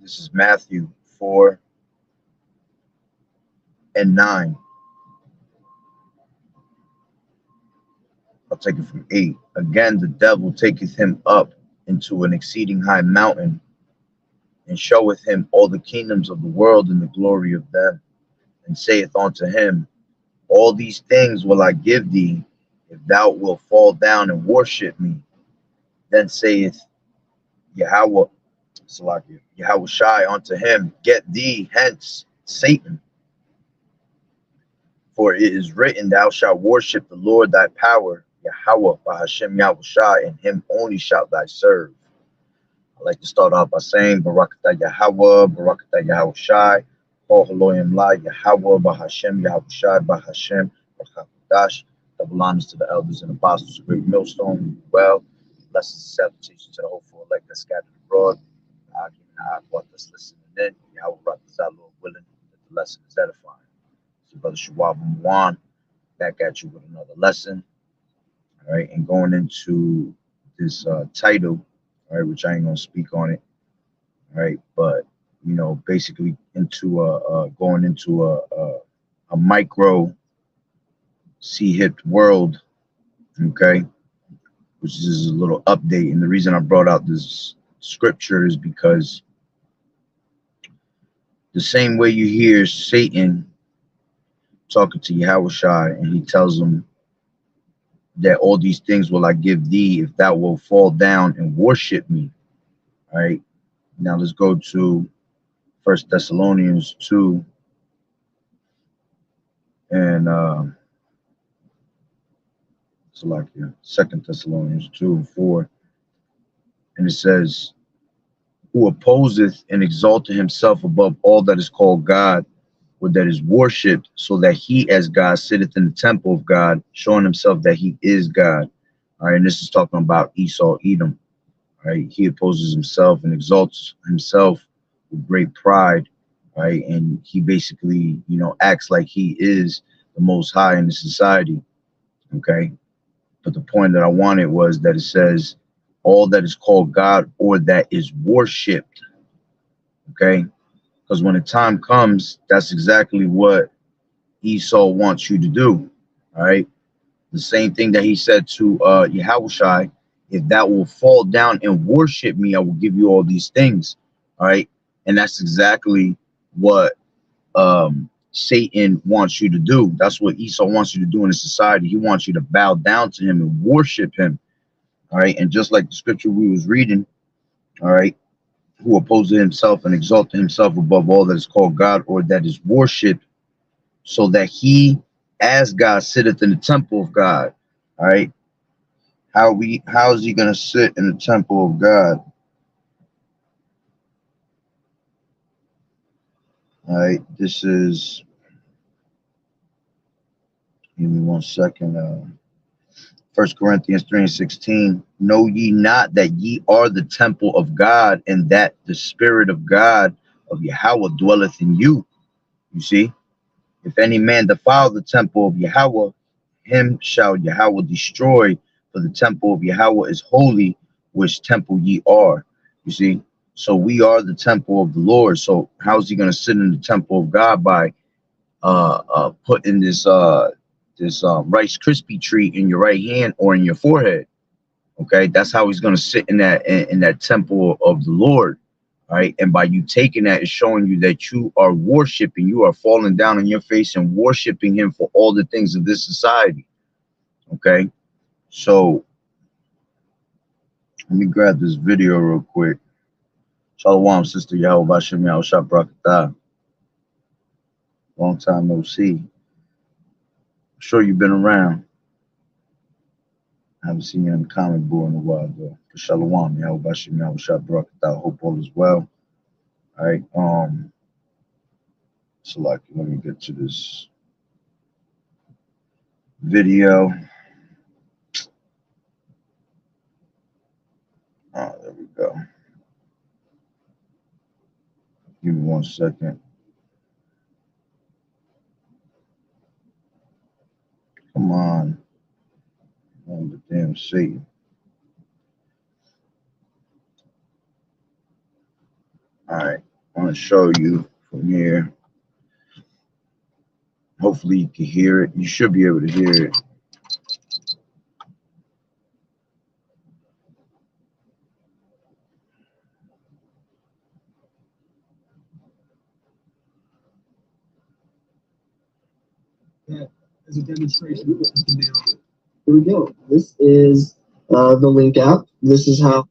This is Matthew 4 and 9. I'll take it from 8. Again, the devil taketh him up into an exceeding high mountain, and showeth him all the kingdoms of the world and the glory of them, and saith unto him, all these things will I give thee, if thou wilt fall down and worship me. Then saith Yahweh, Salakia, Yahweh Shai unto him, get thee hence, Satan, for it is written, thou shalt worship the Lord thy power, Yahweh, Bahashem Yahweh Shai, and him only shalt thou serve. I like to start off by saying, Barakatah Yahweh, Barakatah Yahweh Shai, Kol Haloyim La, Yahweh, Bahashem Yahweh Shai, Bahashem, Barakatash. Double honors to the elders and apostles of Great Millstone. Well, blessings and salutations to the hopeful elect that scattered abroad. I give an what that's listening in. Yahweh Rakazah, Lord willing, that the lesson is edifying. So, Brother Shawab Mwan, back at you with another lesson. All right, and going into this title, all right, which I ain't gonna speak on it, all right, but you know, basically into going into a micro C-hipped world, okay, which is a little update. And the reason I brought out this scripture is because the same way you hear Satan talking to Yahweh Shai, and he tells him that all these things will I give thee if thou wilt fall down and worship me. All right. Now let's go to 1 Thessalonians 2 and so like 2 Thessalonians 2 and 4. And it says, who opposeth and exalteth himself above all that is called God, or that is worshipped, so that he as God sitteth in the temple of God, showing himself that he is God. All right, and this is talking about Esau, Edom. All right, he opposes himself and exalts himself with great pride. Right, and he basically, you know, acts like he is the most high in the society. Okay, but the point that I wanted was that it says all that is called God or that is worshipped. Okay, because when the time comes, that's exactly what Esau wants you to do. All right, the same thing that he said to Yahushai, if that will fall down and worship me, I will give you all these things. All right, and that's exactly what Satan wants you to do. That's what Esau wants you to do in a society. He wants you to bow down to him and worship him. All right, and just like the scripture we was reading, all right, who opposes himself and exalted himself above all that is called God or that is worshipped, so that he as God sitteth in the temple of God. All right, how is he gonna sit in the temple of God? All right, this is, give me 1 second. 1 Corinthians 3 and 16, know ye not that ye are the temple of God, and that the Spirit of God of Yahweh dwelleth in you? You see, if any man defile the temple of Yahweh, him shall Yahweh destroy, for the temple of Yahweh is holy, which temple ye are. You see, so we are the temple of the Lord. So how is he going to sit in the temple of God? By putting this Rice Krispie treat in your right hand or in your forehead. Okay, that's how he's going to sit in that temple of the Lord. All right, and by you taking that, it's showing you that you are worshiping, you are falling down on your face and worshiping him for all the things of this society. Okay, so let me grab this video real quick. Shalom, Sister Yahweh Bashem Yahweh Shah Brakatah. Long time no see. I'm sure you've been around. I haven't seen you in the comic book in a while though. Shalom, Yahweh Bashem Yahweh Shah Brakatah. Hope all is well. All right, so like, let me get to this video. Oh, there we go. Give me 1 second. Come on. Oh, the damn Satan. All right. want to show you from here. Hopefully you can hear it. You should be able to hear it. As a demonstration of what you can now do. Here we go. This is the Link app. This is how.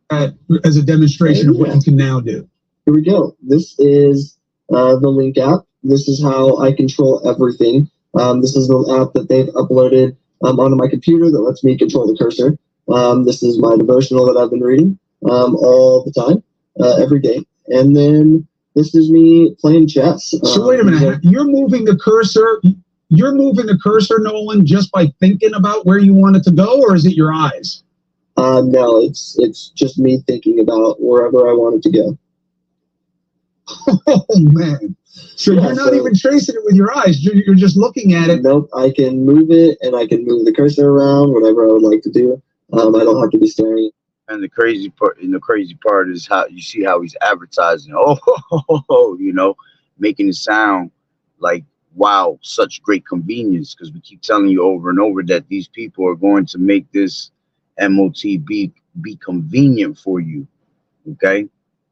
As a demonstration of what you can now do. Here we go. This is the Link app. This is how I control everything. This is the app that they've uploaded onto my computer that lets me control the cursor. This is my devotional that I've been reading all the time, every day. And then this is me playing chess. So wait a minute. You're moving the cursor. You're moving the cursor, Nolan, just by thinking about where you want it to go, or is it your eyes? No, it's just me thinking about wherever I want it to go. Oh man! So yeah, you're not even tracing it with your eyes. You're just looking at it. Nope. I can move it, and I can move the cursor around, whatever I would like to do. I don't have to be staring. And the crazy part is how you see how he's advertising. Oh, you know, making it sound like, wow, such great convenience, because we keep telling you over and over that these people are going to make this MOTB be convenient for you. Okay,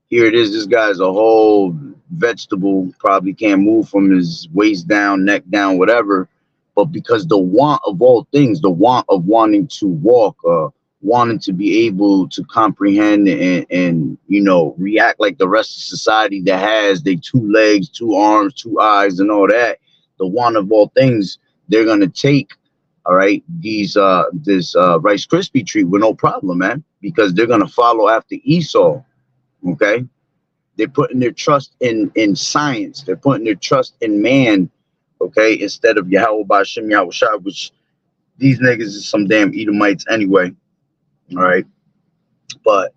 here it is. This guy's a whole vegetable, probably can't move from his waist down, neck down, whatever. But because the want of all things, the want of wanting to walk, wanting to be able to comprehend and you know, react like the rest of society that has their 2 legs, 2 arms, 2 eyes, and all that. The one of all things, they're gonna take, all right, this Rice Krispie treat with no problem, man, because they're gonna follow after Esau. Okay, they're putting their trust in science. They're putting their trust in man. Okay, instead of Yahweh Ba'Shem Yahweh Shai, which these niggas is some damn Edomites anyway. All right, but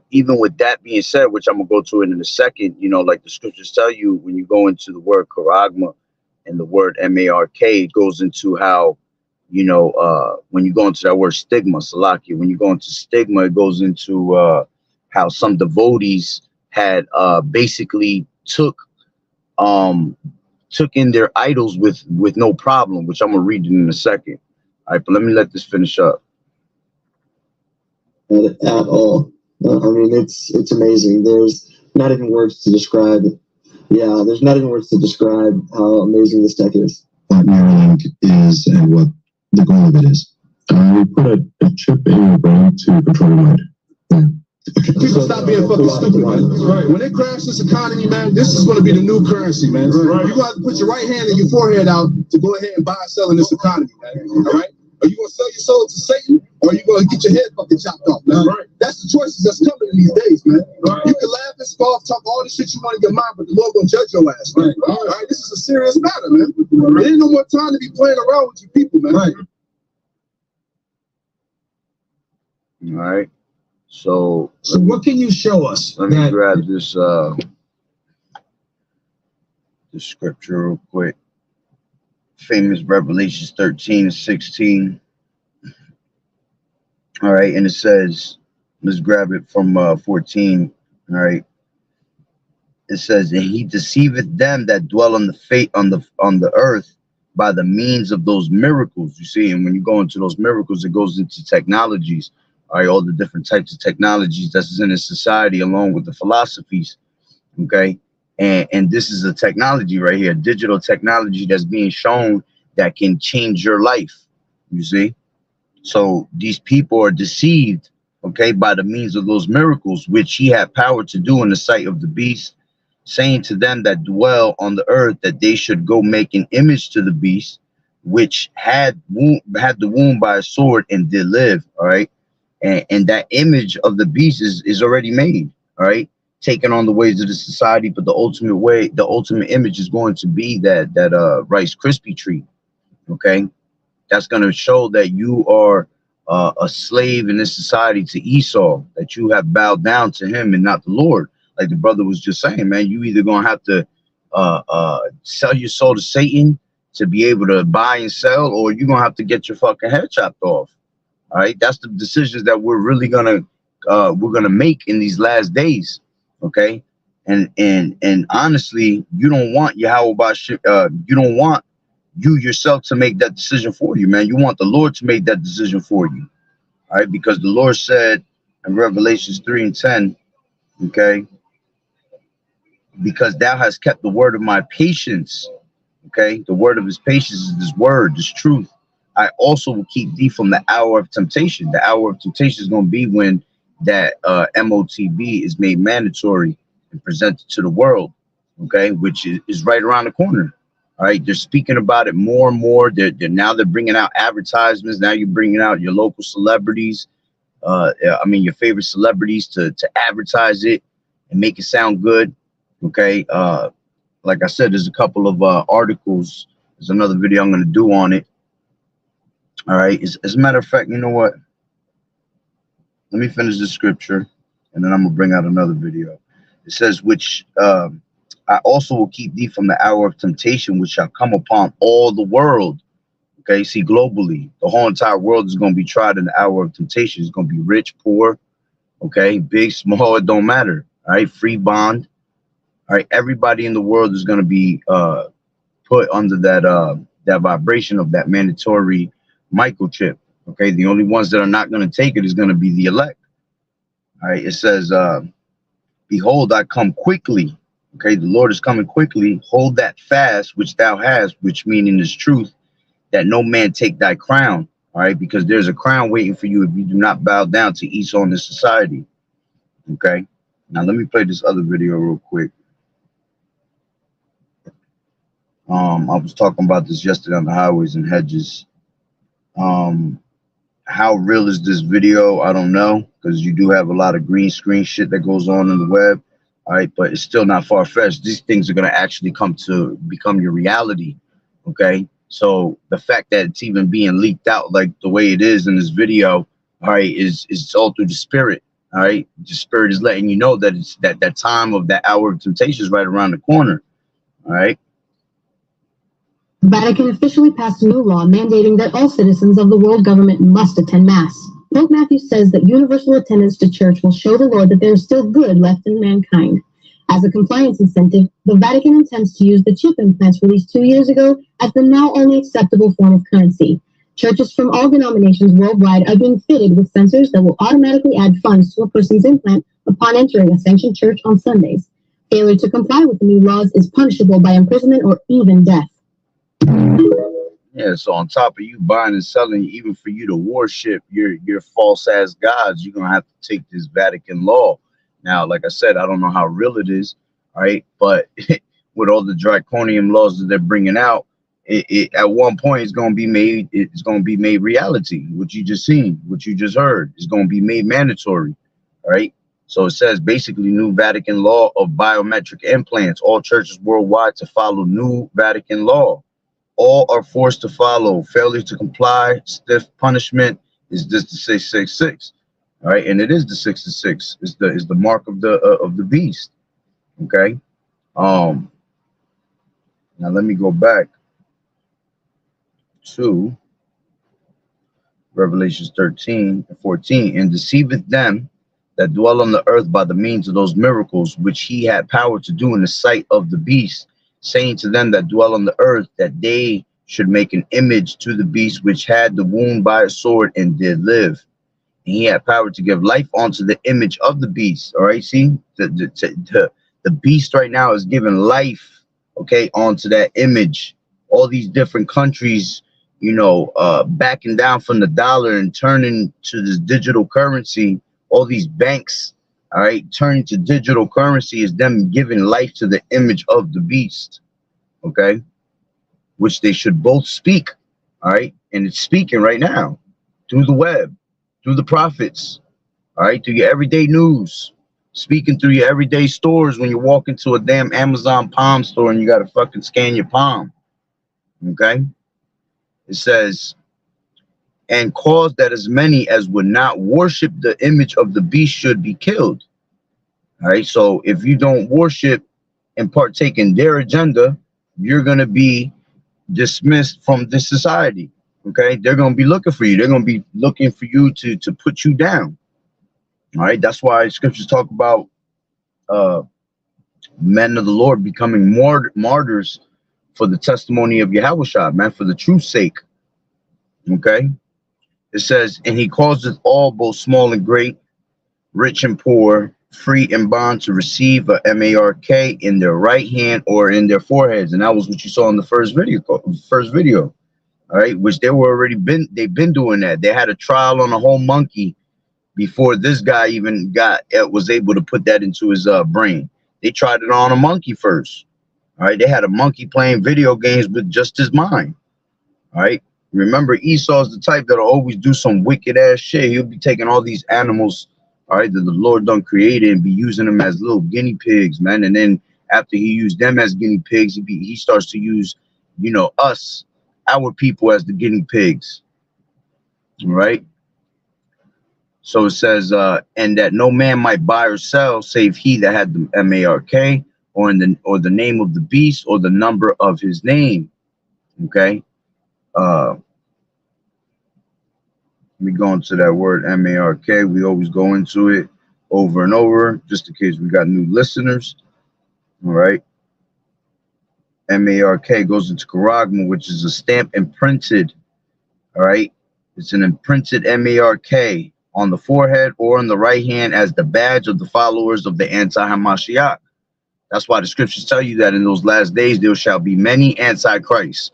even with that being said, which I'm gonna go to it in a second, you know, like the scriptures tell you, when you go into the word charagma and the word mark, it goes into how, you know, when you go into that word stigma, salakia, when you go into stigma, it goes into how some devotees had basically took in their idols with no problem, which I'm gonna read it in a second. All right, but let me let this finish up. Not at all. I mean, it's amazing. There's not even words to describe. Yeah, there's not even words to describe how amazing this tech is. What Neuralink is and what the goal of it is. We put a chip in your brain to control your mind. Yeah. People stop being fucking stupid, man. Right. When they crash this economy, man, this is going to be the new currency, man. Right. You're going to have to put your right hand and your forehead out to go ahead and buy and sell in this economy, man. All right? Are you going to sell your soul to Satan, or are you going to get your head fucking chopped off, man? Right. That's the choices that's coming in these days, man. Right. You can laugh and scoff, talk all the shit you want in your mind, but the Lord going to judge your ass, man. Right. All right? This is a serious matter, man. Right. There ain't no more time to be playing around with you people, man. Right. All right. So what can you show us? Let me grab this scripture real quick. Famous Revelations 13:16. All right, and it says, let's grab it from 14. All right. It says, and he deceiveth them that dwell on the earth by the means of those miracles. You see, and when you go into those miracles, it goes into technologies. All right, all the different types of technologies that's in a society, along with the philosophies. Okay, and this is a technology right here, digital technology that's being shown that can change your life. You see, so these people are deceived, okay, by the means of those miracles which he had power to do in the sight of the beast, saying to them that dwell on the earth that they should go make an image to the beast, which had the wound by a sword and did live. All right. And that image of the beast is already made, all right, taking on the ways of the society. But the ultimate image is going to be that Rice Krispie treat, okay? That's going to show that you are a slave in this society to Esau, that you have bowed down to him and not the Lord. Like the brother was just saying, man, you either going to have to sell your soul to Satan to be able to buy and sell, or you're going to have to get your fucking head chopped off. All right, that's the decisions that we're really gonna make in these last days. Okay, And honestly, you don't want Yahweh you don't want you yourself to make that decision for you, man. You want the Lord to make that decision for you. All right, because the Lord said in Revelations 3:10, okay, because thou hast kept the word of my patience, okay, the word of his patience is this word, this truth. I also will keep thee from the hour of temptation. The hour of temptation is going to be when that MOTB is made mandatory and presented to the world, okay, which is right around the corner. All right, they're speaking about it more and more. They're bringing out advertisements. Now you're bringing out your local celebrities. I mean, your favorite celebrities to advertise it and make it sound good. Okay. Like I said, there's a couple of articles. There's another video I'm going to do on it. All right. As a matter of fact, you know what? Let me finish the scripture and then I'm going to bring out another video. It says, which I also will keep thee from the hour of temptation, which shall come upon all the world. Okay, see, globally, the whole entire world is going to be tried in the hour of temptation. It's going to be rich, poor, okay, big, small, it don't matter. All right, free bond. All right, everybody in the world is going to be put under that vibration of that mandatory microchip. Okay, the only ones that are not going to take it is going to be the elect. All right, it says, behold, I come quickly. Okay, the Lord is coming quickly. Hold that fast which thou hast, which meaning is truth, that no man take thy crown. All right, because there's a crown waiting for you if you do not bow down to Esau in this society. Okay, now let me play this other video real quick. I was talking about this yesterday on the highways and hedges. How real is this video? I don't know, because you do have a lot of green screen shit that goes on in the web. All right, but it's still not far-fetched. These things are going to actually come to become your reality. Okay, so the fact that it's even being leaked out like the way it is in this video, all right, is all through the spirit. All right, the spirit is letting you know that it's that time of that hour of temptation is right around the corner. All right. The Vatican officially passed a new law mandating that all citizens of the world government must attend Mass. Pope Matthew says that universal attendance to church will show the Lord that there is still good left in mankind. As a compliance incentive, the Vatican intends to use the chip implants released 2 years ago as the now only acceptable form of currency. Churches from all denominations worldwide are being fitted with sensors that will automatically add funds to a person's implant upon entering a sanctioned church on Sundays. Failure to comply with the new laws is punishable by imprisonment or even death. Yeah, so on top of you buying and selling, even for you to worship your false ass gods, you're gonna have to take this Vatican law. Now, like I said, I don't know how real it is, all right, but with all the draconian laws that they're bringing out, it at one point it's gonna be made reality. What you just seen, what you just heard, is gonna be made mandatory, all right. So it says basically new Vatican law of biometric implants. All churches worldwide to follow new Vatican law. All are forced to follow. Failure to comply, stiff punishment. Is this the 666? All right, and it is the 666. Is the mark of the beast. Okay. Now let me go back to Revelations 13 and 14. And deceiveth them that dwell on the earth by the means of those miracles which he had power to do in the sight of the beast, saying to them that dwell on the earth that they should make an image to the beast which had the wound by a sword and did live. And he had power to give life onto the image of the beast. All right, see, the beast right now is giving life, okay, onto that image. All these different countries, you know, backing down from the dollar and turning to this digital currency. All these banks, all right, turning to digital currency is them giving life to the image of the beast, okay, which they should both speak, all right, and it's speaking right now through the web, through the prophets, all right, through your everyday news, speaking through your everyday stores when you walk into a damn Amazon Palm store and you got to fucking scan your palm, okay. It says, and cause that as many as would not worship the image of the beast should be killed. All right, so if you don't worship and partake in their agenda, you're going to be dismissed from this society. Okay, they're going to be looking for you. They're going to be looking for you to put you down. All right, that's why scriptures talk about men of the Lord becoming martyrs for the testimony of Yahushua, man, for the truth's sake. Okay. It says, and he causeth all, both small and great, rich and poor, free and bond, to receive a mark in their right hand or in their foreheads. And that was what you saw in the first video. All right, which they've been doing that. They had a trial on a whole monkey before this guy even was able to put that into his brain. They tried it on a monkey first. All right, they had a monkey playing video games with just his mind. All right, remember, Esau's the type that'll always do some wicked ass shit. He'll be taking all these animals, all right, that the Lord done created, and be using them as little guinea pigs, man. And then after he used them as guinea pigs, he starts to use, you know, our people as the guinea pigs. All right. So it says, and that no man might buy or sell save he that had the mark, or the name of the beast, or the number of his name. Okay. Let me go into that word mark. We always go into it over and over, just in case we got new listeners. All right. MARK goes into charagma, which is a stamp imprinted. All right. It's an imprinted MARK on the forehead or on the right hand as the badge of the followers of the anti-Hamashiach. That's why the scriptures tell you that in those last days there shall be many antichrists.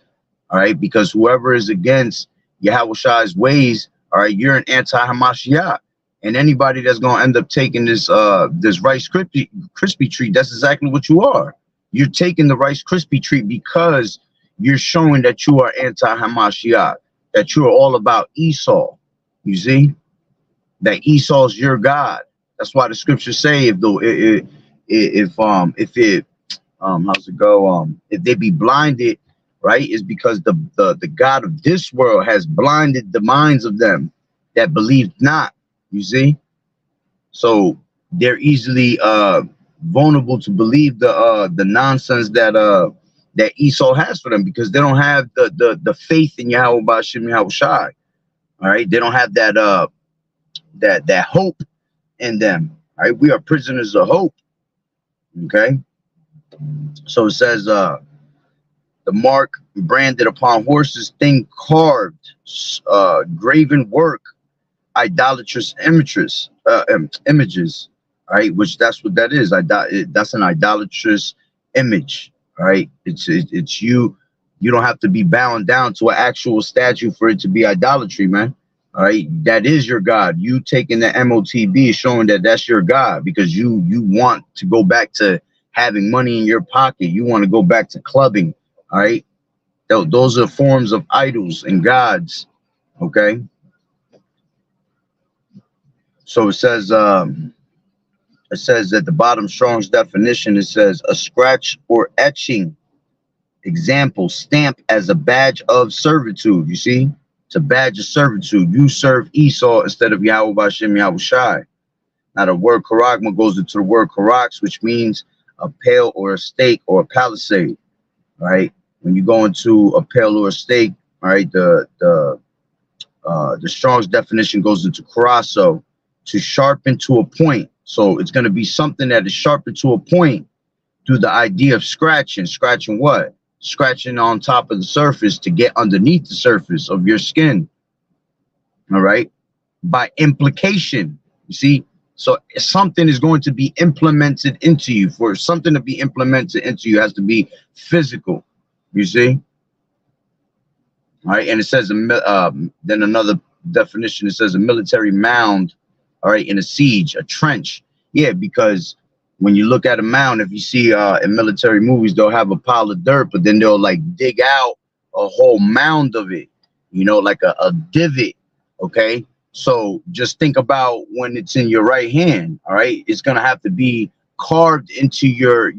All right. Because whoever is against Yahushua's ways, all right, you're an anti-Hamashiach. And anybody that's going to end up taking this Rice Krispie treat, that's exactly what you are. You're taking the Rice Krispie treat because you're showing that you are anti-Hamashiach, that you're all about Esau. You see? That Esau's your God. That's why the scriptures say if they be blinded, right, is because the God of this world has blinded the minds of them that believe not. You see? So they're easily vulnerable to believe the nonsense that Esau has for them, because they don't have the faith in Yahweh B'Shem Yahushai. All right, they don't have that that hope in them. All right, we are prisoners of hope. Okay, so it says the mark branded upon horses, thing carved, graven work, idolatrous images. All right, which that's what that is. That's an idolatrous image. All right, it's you. You don't have to be bound down to an actual statue for it to be idolatry, man. All right, that is your God. You taking the MOTB is showing that that's your God, because you want to go back to having money in your pocket. You want to go back to clubbing. All right, those are forms of idols and gods. Okay, so it says at the bottom, Strong's definition, it says a scratch or etching, example, stamp as a badge of servitude. You see, it's a badge of servitude. You serve Esau instead of Yahweh B'Shem Yahushai. Now the word charagma goes into the word charax, which means a pale or a stake or a palisade. Right? When you go into a pale or a stake, all right, the Strong's definition goes into karasso, to sharpen to a point. So it's going to be something that is sharpened to a point through the idea of scratching. Scratching what? Scratching on top of the surface to get underneath the surface of your skin. All right. By implication, you see. So something is going to be implemented into you. For something to be implemented into you, has to be physical. You see. All right. And it says, then another definition, it says a military mound. All right. In a siege, a trench. Yeah, because when you look at a mound, if you see in military movies, they'll have a pile of dirt, but then they'll like dig out a whole mound of it, you know, like a divot. Okay, so just think about when it's in your right hand. All right, it's gonna have to be carved into your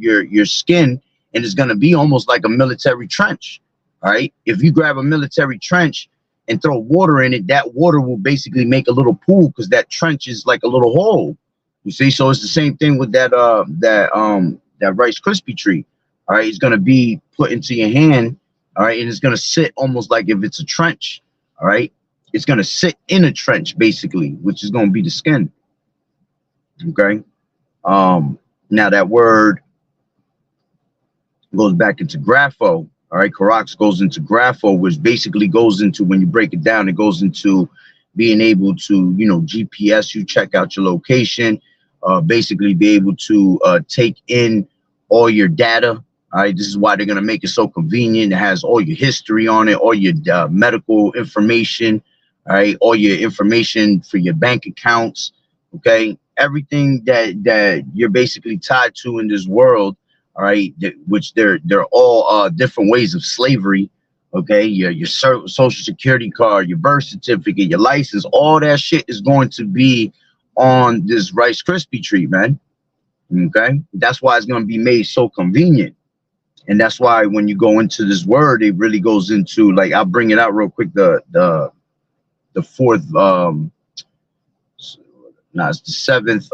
skin, and it's gonna be almost like a military trench. All right, if you grab a military trench and throw water in it, that water will basically make a little pool, because that trench is like a little hole. You see, so it's the same thing with that Rice Krispie treat. All right, it's gonna be put into your hand. All right, and it's gonna sit almost like if it's a trench. All right, it's gonna sit in a trench basically, which is gonna be the skin. Okay. Now that word goes back into grapho. All right, Karax goes into grapho, which basically goes into, when you break it down, it goes into being able to, you know, GPS you, check out your location, basically be able to take in all your data. All right, this is why they're going to make it so convenient. It has all your history on it, all your medical information, all right, all your information for your bank accounts. Okay, everything that you're basically tied to in this world. All right, which they're all different ways of slavery. Okay, your social security card, your birth certificate, your license, all that shit is going to be on this Rice Krispie treat, man. Okay, that's why it's going to be made so convenient. And that's why when you go into this word, it really goes into, like, I'll bring it out real quick. The fourth, it's the seventh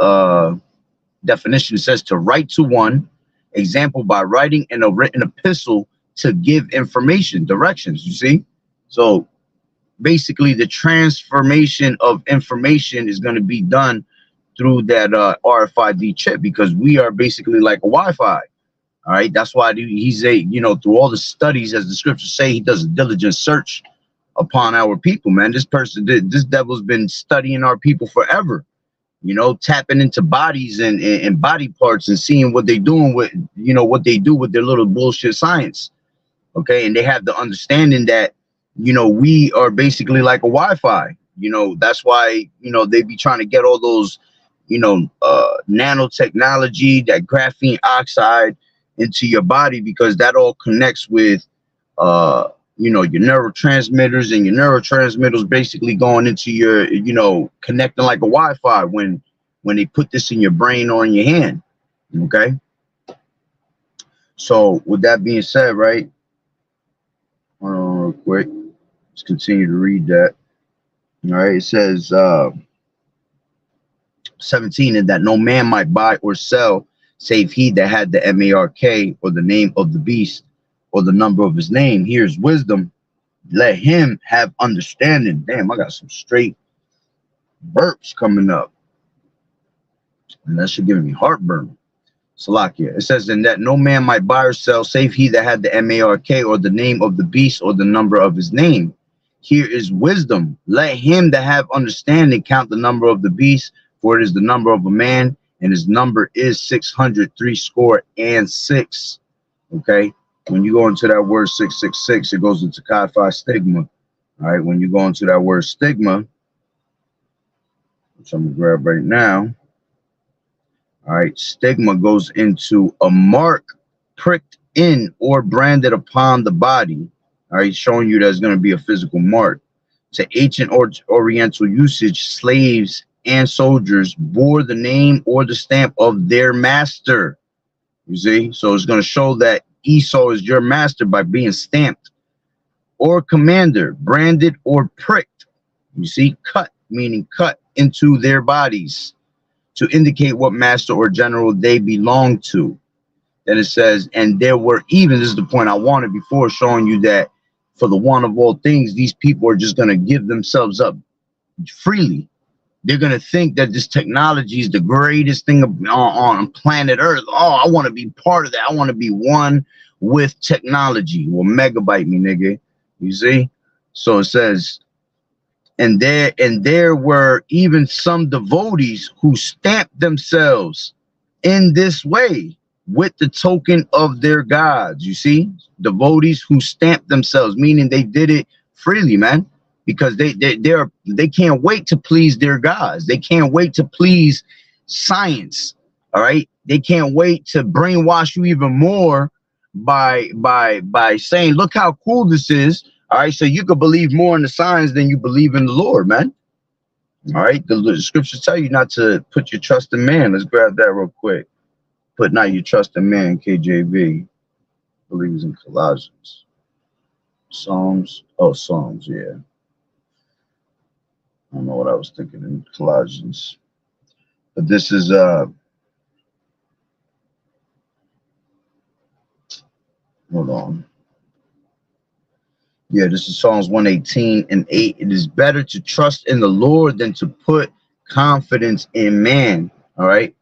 definition. It says to write to one, example, by writing in a written epistle to give information, directions. You see, so basically the transformation of information is going to be done through that RFID chip, because we are basically like a Wi-Fi. All right, that's why he's a, you know, through all the studies, as the scriptures say, he does a diligent search upon our people, man. This devil's been studying our people forever, you know, tapping into bodies and body parts and seeing what they're doing with, you know, what they do with their little bullshit science. Okay, and they have the understanding that, you know, we are basically like a Wi-Fi. You know, that's why, you know, they be trying to get all those, you know, nanotechnology, that graphene oxide into your body, because that all connects with you know, your neurotransmitters, and your neurotransmitters basically going into your, you know, connecting like a Wi-Fi when they put this in your brain or in your hand. Okay, so with that being said, right, hold on real quick, let's continue to read that. All right, it says 17, and that no man might buy or sell save he that had the MARK, or the name of the beast, or the number of his name. Here's wisdom. Let him have understanding. Damn, I got some straight burps coming up, and that should give me heartburn. Salakia. It says, and that no man might buy or sell save he that had the MARK, or the name of the beast, or the number of his name. Here is wisdom. Let him that have understanding count the number of the beast, for it is the number of a man, and his number is 666. Okay, when you go into that word 666, it goes into Chi Phi stigma. All right, when you go into that word stigma, which I'm gonna grab right now. All right, stigma goes into a mark pricked in or branded upon the body. All right, showing you there's going to be a physical mark. To ancient Oriental usage, slaves and soldiers bore the name or the stamp of their master. You see, so it's going to show that Esau is your master by being stamped, or commander, branded or pricked. You see, cut, meaning cut into their bodies, to indicate what master or general they belong to. Then it says, and there were even, this is the point I wanted before, showing you that for the one of all things, these people are just going to give themselves up freely. They're going to think that this technology is the greatest thing on planet Earth. Oh, I want to be part of that. I want to be one with technology. Well, megabyte me, nigga. You see? So it says, and there were even some devotees who stamped themselves in this way with the token of their gods. You see, devotees who stamped themselves, meaning they did it freely, man, because they can't wait to please their gods. They can't wait to please science. All right, they can't wait to brainwash you even more by saying, look how cool this is. All right, so you could believe more in the science than you believe in the Lord, man. All right, the scriptures tell you not to put your trust in man. Let's grab that real quick. Put not your trust in man, KJV. Believes in Colossians. Psalms. Oh, Psalms, yeah. I don't know what I was thinking in Colossians. But this is hold on. Yeah, this is Psalms 118:8. It is better to trust in the Lord than to put confidence in man. All right.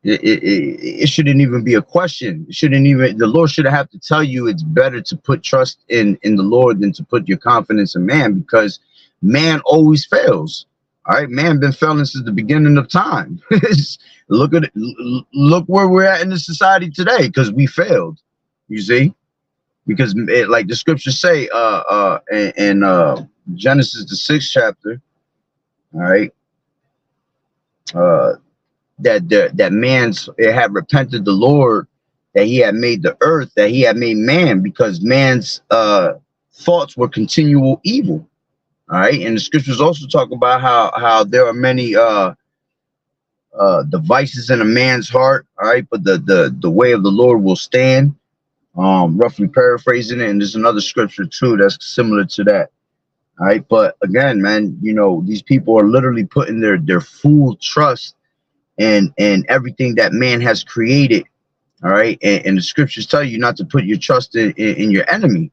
It shouldn't even be a question. It shouldn't even, the Lord shouldn't have to tell you it's better to put trust in the Lord than to put your confidence in man, because man always fails. All right, man been failing since the beginning of time. Look at it, look where we're at in the society today, because we failed. You see, because like the scriptures say, in Genesis the 6th chapter, all right, that man's it had repented the Lord, that he had made the earth, that he had made man, because man's thoughts were continual evil. All right, and the scriptures also talk about how there are many devices in a man's heart. All right, but the way of the Lord will stand. Roughly paraphrasing it, and there's another scripture too that's similar to that. All right, but again, man, you know, these people are literally putting their full trust in everything that man has created. All right, and the scriptures tell you not to put your trust in your enemy.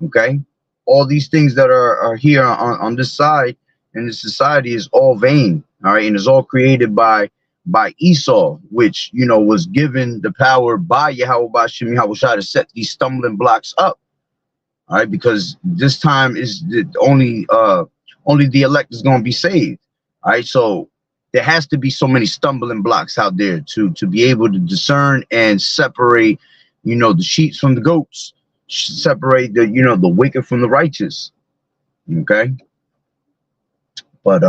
Okay, all these things that are here on this side in this society is all vain. All right, and it's all created by Esau, which, you know, was given the power by Yahweh Bashim Yahushua to set these stumbling blocks up. All right, because this time is only the elect is going to be saved. All right, so there has to be so many stumbling blocks out there to be able to discern and separate, you know, the sheep from the goats, separate the, you know, the wicked from the righteous. Okay, but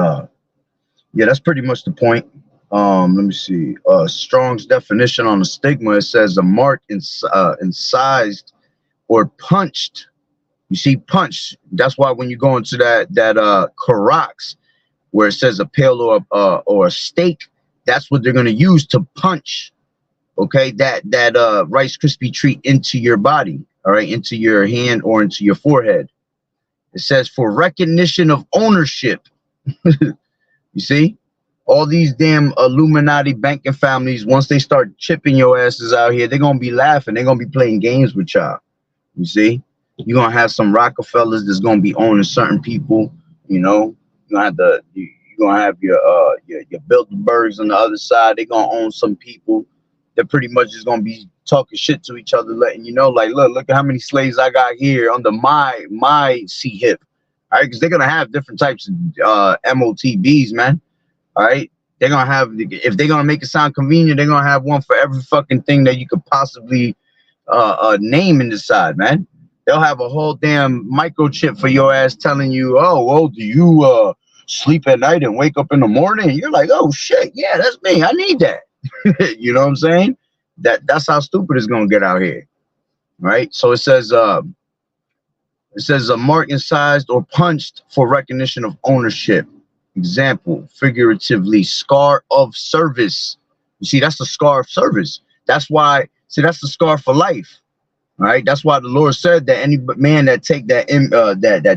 yeah, that's pretty much the point. Let me see. Strong's definition on the stigma, it says a mark incised or punched. You see, punched. That's why when you go into that Qur'an, where it says a pail or a stake, that's what they're going to use to punch. Okay, that Rice Krispie treat into your body. All right, into your hand or into your forehead. It says for recognition of ownership. You see? All these damn Illuminati banking families, once they start chipping your asses out here, they're going to be laughing. They're going to be playing games with y'all. You see? You're going to have some Rockefellers that's going to be owning certain people. You know? You're going to have your Bilderbergs on the other side. They're going to own some people. They're pretty much just going to be talking shit to each other, letting you know, like, look at how many slaves I got here under my sea hip. All right? Because they're going to have different types of MOTBs, man. All right, they're gonna have, if they're gonna make it sound convenient, they're gonna have one for every fucking thing that you could possibly name in the side, man. They'll have a whole damn microchip for your ass telling you, oh, do you sleep at night and wake up in the morning? And you're like, oh shit, yeah, that's me. I need that. You know what I'm saying? That's how stupid it's gonna get out here, right? So it says a mark incised or punched for recognition of ownership. Example, figuratively, scar of service. You see, that's the scar of service. That's why, see, that's the scar for life. All right, that's why the Lord said that any man that take that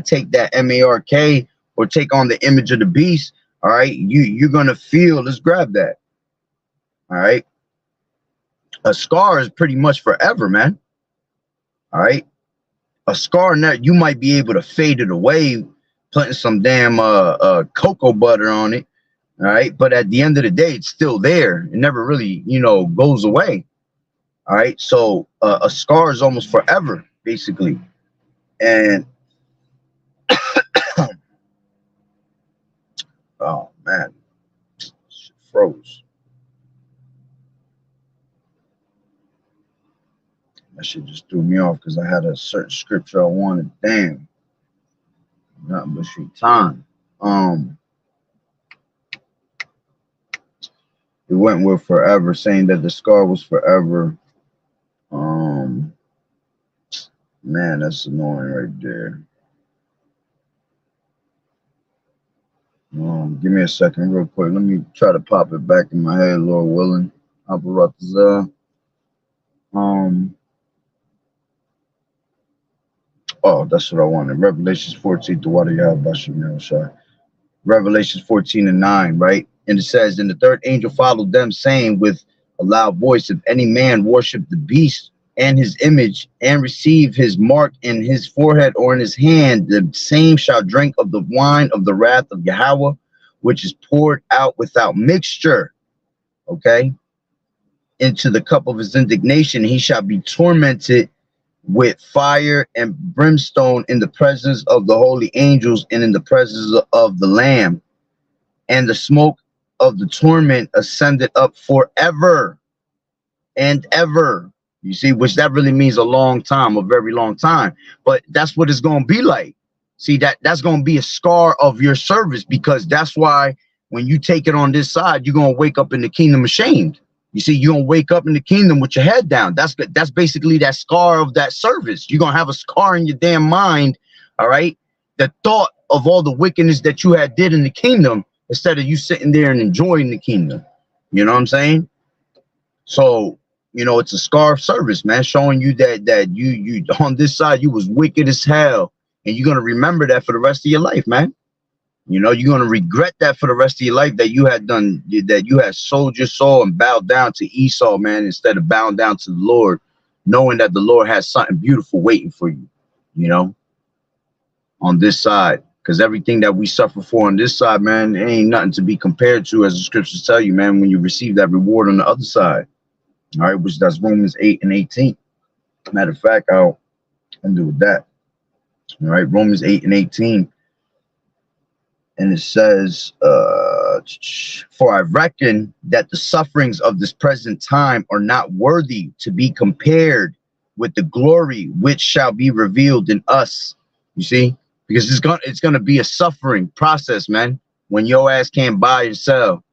take that MARK or take on the image of the beast, all right, you're gonna feel. Let's grab that. All right, a scar is pretty much forever, man. All right, a scar now you might be able to fade it away, putting some damn cocoa butter on it, all right, but at the end of the day, it's still there. It never really, you know, goes away. All right, so a scar is almost forever, basically. And oh man, shit froze. That shit just threw me off because I had a certain scripture I wanted. Damn. Nothing but shit time. It went with forever, saying that the scar was forever. Man, that's annoying right there. Give me a second real quick. Let me try to pop it back in my head, Lord willing. Oh, that's what I wanted. Revelations 14, the water Yahweh. Revelations 14:9, right? And it says, and the third angel followed them, saying with a loud voice, if any man worship the beast and his image and receive his mark in his forehead or in his hand, the same shall drink of the wine of the wrath of Yahweh, which is poured out without mixture. Okay. into the cup of his indignation. He shall be tormented with fire and brimstone in the presence of the holy angels and in the presence of the Lamb. And the smoke of the torment ascended up forever and ever. You see, which that really means a long time, a very long time. But that's what it's going to be like. See, that's going to be a scar of your service, because that's why when you take it on this side, you're going to wake up in the kingdom ashamed. You see, you're going to wake up in the kingdom with your head down. That's basically that scar of that service. You're going to have a scar in your damn mind, all right? The thought of all the wickedness that you had did in the kingdom, instead of you sitting there and enjoying the kingdom. You know what I'm saying? So, you know, it's a scar of service, man, showing you that you on this side, you was wicked as hell. And you're going to remember that for the rest of your life, man. You know, you're going to regret that for the rest of your life, that you had done, that you had sold your soul and bowed down to Esau, man, instead of bowing down to the Lord, knowing that the Lord has something beautiful waiting for you, you know, on this side. Because everything that we suffer for on this side, man, it ain't nothing to be compared to, as the scriptures tell you, man, when you receive that reward on the other side. All right, which that's Romans 8 and 18. Matter of fact, I'll end with that. All right, Romans 8 and 18. And it says, for I reckon that the sufferings of this present time are not worthy to be compared with the glory which shall be revealed in us. You see, because it's gonna be a suffering process, man. When your ass can't buy and sell,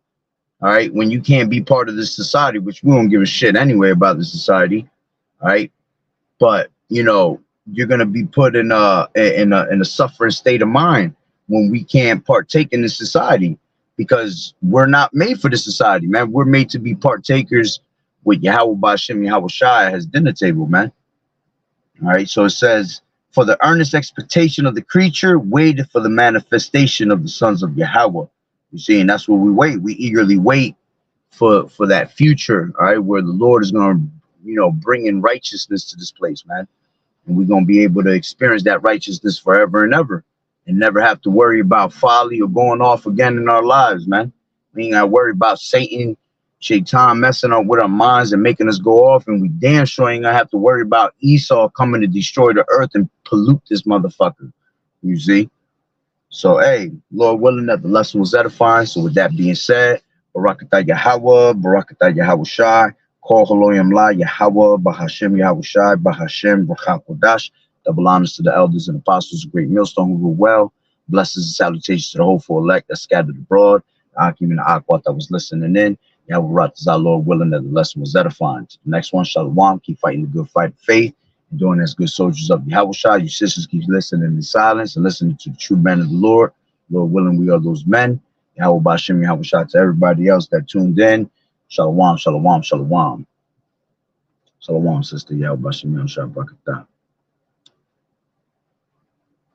all right, when you can't be part of this society, which we don't give a shit anyway about the society, all right. But you know, you're gonna be put in a suffering state of mind when we can't partake in this society, because we're not made for this society, man. We're made to be partakers with Yahweh Ba'ashem Yahweh Shai at his dinner table, man. All right, so it says, for the earnest expectation of the creature waited for the manifestation of the sons of Yahweh. You see, and that's what we wait. We eagerly wait for that future, all right, where the Lord is going to, you know, bring in righteousness to this place, man. And we're going to be able to experience that righteousness forever and ever, and never have to worry about folly or going off again in our lives, man. We ain't got to worry about Satan, Shaitan messing up with our minds and making us go off, and we damn sure ain't going to have to worry about Esau coming to destroy the earth and pollute this motherfucker, you see? So, hey, Lord willing that the lesson was edifying. So with that being said, Barakatah Yahweh, Barakatah Yahweh Shai, Kol Haloyam La Yahweh, Bahashem Yahweh Shai, Bahashem B'chak Kodash. Double honors to the elders and apostles of Great Millstone who rule well. Blessings and salutations to the hopeful elect that scattered abroad. The Akim and the Akwat that was listening in. Yahweh Ratazah, Lord willing that the lesson was edifying. To the next one, Shalom. Keep fighting the good fight of faith and doing as good soldiers of Yahweh Shai. You sisters keep listening in silence and listening to the true men of the Lord. Lord willing, we are those men. Yahweh Ba'ashem Yahweh Shai. To everybody else that tuned in, Shalom, Shalom, Shalom. Shalom, sister. Yahweh Ba'ashem Yahweh Shai. Barakatah.